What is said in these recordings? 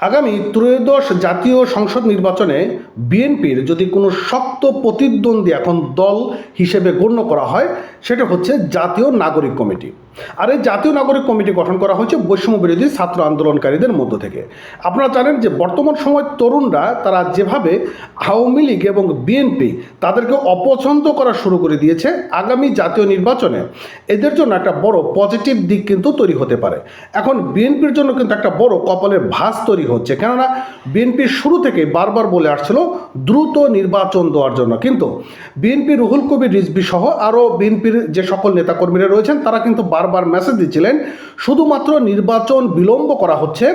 আগামী ত্রয়োদশ জাতীয় সংসদ নির্বাচনে বিএনপির যদি কোনো শক্ত প্রতিদ্বন্দ্বী এখন দল হিসেবে গণ্য করা হয়, সেটা হচ্ছে জাতীয় নাগরিক কমিটি। আর এই জাতীয় নাগরিক কমিটি গঠন করা হয়েছে বৈষম্য বিরোধী ছাত্র আন্দোলনকারীদের মধ্য থেকে। আপনারা জানেন যে বর্তমান সময় তরুণরা তারা যেভাবে আওয়ামী লীগ এবং বিএনপি তাদেরকে অপছন্দ করা শুরু করে দিয়েছে, আগামী জাতীয় নির্বাচনে এদের জন্য একটা বড় পজিটিভ দিক কিন্তু তৈরি হতে পারে। এখন বিএনপির জন্য কিন্তু একটা বড় কপালের ভাঁজ তৈরি হচ্ছে, কেননা বিএনপি শুরু থেকে বারবার বলে আসছিল দ্রুত নির্বাচন দেওয়ার জন্য, কিন্তু বিএনপি রুহুল কবির রিজভী সহ আরও বিএনপির যে সকল নেতাকর্মীরা রয়েছেন তারা কিন্তু বারবার মেসেজ দিচ্ছিলেন শুধুমাত্র নির্বাচন বিলম্ব করা হচ্ছে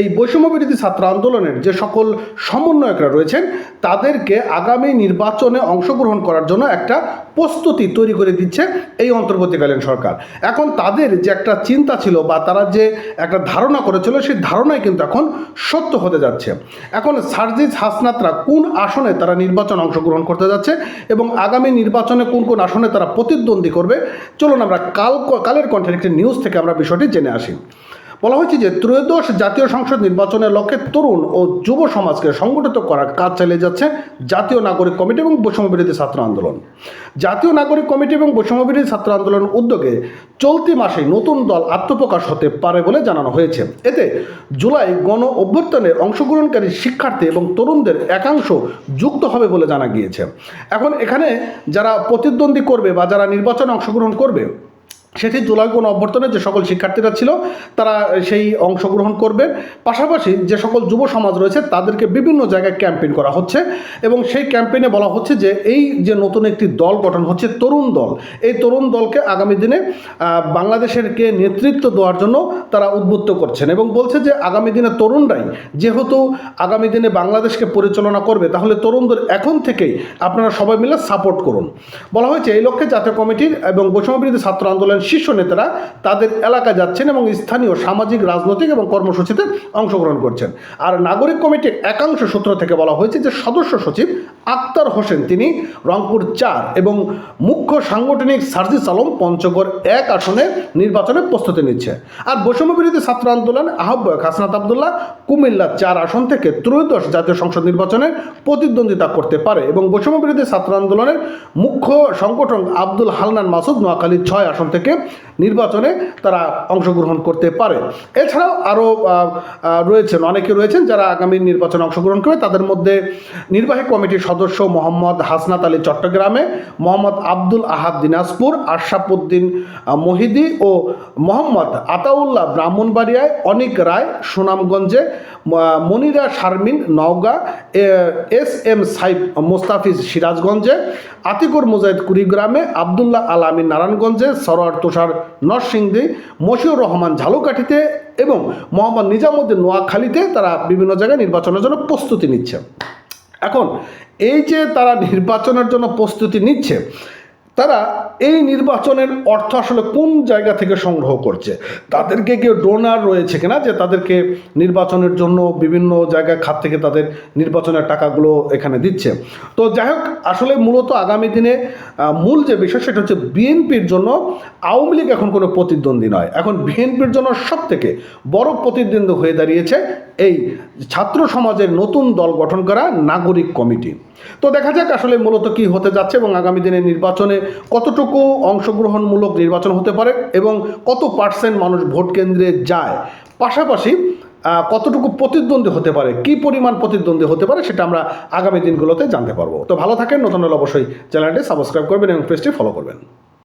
এই বৈষম্য বিরোধী ছাত্র আন্দোলনের যে সকল সমন্বয়করা রয়েছেন তাদেরকে আগামী নির্বাচনে অংশগ্রহণ করার জন্য একটা প্রস্তুতি তৈরি করে দিচ্ছে এই অন্তর্বর্তীকালীন সরকার। এখন তাদের যে একটা চিন্তা ছিল বা তারা যে একটা ধারণা করেছিল সেই ধারণাই কিন্তু এখন সত্য হতে যাচ্ছে। এখন সার্জিস হাসনাতরা কোন আসনে তারা নির্বাচন অংশগ্রহণ করতে যাচ্ছে এবং আগামী নির্বাচনে কোন কোন আসনে তারা প্রতিদ্বন্দ্বী করবে, চলুন আমরা কালের কণ্ঠের একটি নিউজ থেকে আমরা বিষয়টি জেনে আসি। বলা হয়েছে যে ত্রয়োদশ জাতীয় সংসদ নির্বাচনের লক্ষ্যে তরুণ ও যুব সমাজকে সংগঠিত করার কাজ চালিয়ে যাচ্ছে জাতীয় নাগরিক কমিটি এবং বৈষম্য বিরোধী ছাত্র আন্দোলন। জাতীয় নাগরিক কমিটি এবং বৈষম্য বিরোধী ছাত্র আন্দোলন উদ্যোগে চলতি মাসেই নতুন দল আত্মপ্রকাশ হতে পারে বলে জানানো হয়েছে। এতে জুলাই গণ অভ্যুত্থানে অংশগ্রহণকারী শিক্ষার্থী এবং তরুণদের একাংশ যুক্ত হবে বলে জানা গিয়েছে। এখন এখানে যারা প্রতিদ্বন্দ্বী করবে বা যারা নির্বাচনে অংশগ্রহণ করবে সেটি জুলাই গণ অভ্যুত্থানে যে সকল শিক্ষার্থীরা ছিল তারা সেই অংশগ্রহণ করবে। পাশাপাশি যে সকল যুব সমাজ রয়েছে তাদেরকে বিভিন্ন জায়গায় ক্যাম্পেইন করা হচ্ছে এবং সেই ক্যাম্পেইনে বলা হচ্ছে যে এই যে নতুন একটি দল গঠন হচ্ছে তরুণ দল, এই তরুণ দলকে আগামী দিনে বাংলাদেশেরকে নেতৃত্ব দেওয়ার জন্য তারা উদ্বুদ্ধ করছেন এবং বলছে যে আগামী দিনে তরুণরাই যেহেতু আগামী দিনে বাংলাদেশকে পরিচালনা করবে, তাহলে তরুণদের এখন থেকেই আপনারা সবাই মিলে সাপোর্ট করুন। বলা হয়েছে এই লক্ষ্যে জাতীয় কমিটির এবং বৈষম্য বিরোধী ছাত্র আন্দোলন শীর্ষ নেতারা তাদের এলাকায় যাচ্ছেন এবং স্থানীয় সামাজিক, রাজনৈতিক এবং কর্মসূচিতে অংশগ্রহণ করছেন। আর নাগরিক কমিটির একাংশ সূত্র থেকে বলা হয়েছে যে সদস্য সচিব আক্তার হোসেন তিনি রংপুর 4 এবং মুখ্য সাংগঠনিক সার্জিস আলম পঞ্চগড় 1 আসনে নির্বাচনে প্রস্তুতি নিচ্ছে। আর বৈষম্য বিরোধী ছাত্র আন্দোলন আহ্বায়ক হাসনাত আবদুল্লাহ কুমিল্লা 4 আসন থেকে ত্রয়োদশ জাতীয় সংসদ নির্বাচনে প্রতিদ্বন্দ্বিতা করতে পারে এবং বৈষম্য বিরোধী ছাত্র আন্দোলনের মুখ্য সংগঠন আব্দুল হান্নান মাসুদ নোয়াখালী 6 আসন থেকে নির্বাচনে তারা অংশগ্রহণ করতে পারে। এছাড়াও আরও অনেকে রয়েছেন যারা আগামী নির্বাচনে অংশগ্রহণ করবে। তাদের মধ্যে নির্বাহী কমিটির সদস্য মোহাম্মদ হাসনাত আলী চট্টগ্রামে, মোহাম্মদ আব্দুল আহাদ দিনাজপুর, আশরাফ উদ্দিন মহিদি ও মোহাম্মদ আতাউল্লাহ ব্রাহ্মণবাড়িয়ায়, অনিক রায় সুনামগঞ্জে, মনিরা শারমিন নওগাঁ, SM সাইফ মোস্তাফিজ সিরাজগঞ্জে, আতিকুর মুজাহিদ কুড়িগ্রামে, আবদুল্লাহ আল আমিন নারায়ণগঞ্জে, সরোয়ার তুষার নরসিংদী, মশিউর রহমান ঝালকাঠিতে এবং মোহাম্মদ নিজামুদ্দিন নোয়াখালীতে তারা বিভিন্ন জায়গায় নির্বাচনের জন্য প্রস্তুতি নিচ্ছে। এখন এই যে তারা নির্বাচনের জন্য প্রস্তুতি নিচ্ছে, তারা এই নির্বাচনের অর্থ আসলে কোন জায়গা থেকে সংগ্রহ করছে, তাদেরকে কেউ ডোনার রয়েছে কিনা যে তাদেরকে নির্বাচনের জন্য বিভিন্ন জায়গায় খাত থেকে তাদের নির্বাচনের টাকাগুলো এখানে দিচ্ছে। তো যাই হোক, আসলে মূলত আগামী দিনে মূল যে বিষয় সেটা হচ্ছে বিএনপির জন্য আওয়ামী লীগ এখন কোনো প্রতিদ্বন্দ্বী নয়। এখন বিএনপির জন্য সবথেকে বড় প্রতিদ্বন্দ্বী হয়ে দাঁড়িয়েছে এই ছাত্র সমাজের নতুন দল গঠন করা নাগরিক কমিটি। তো দেখা যাক আসলে মূলত কি হতে যাচ্ছে এবং আগামী দিনে নির্বাচনে কতটুকু অংশগ্রহণমূলক নির্বাচন হতে পারে এবং কত পার্সেন্ট মানুষ ভোট কেন্দ্রে যায়, পাশাপাশি কতটুকু প্রতিদ্বন্দ্বী হতে পারে, কি পরিমাণ প্রতিদ্বন্দ্বী হতে পারে সেটা আমরা আগামী দিনগুলোতে জানতে পারবো। তো ভালো থাকেন, নতুন হলে অবশ্যই চ্যানেলটি সাবস্ক্রাইব করবেন এবং পেজটি ফলো করবেন।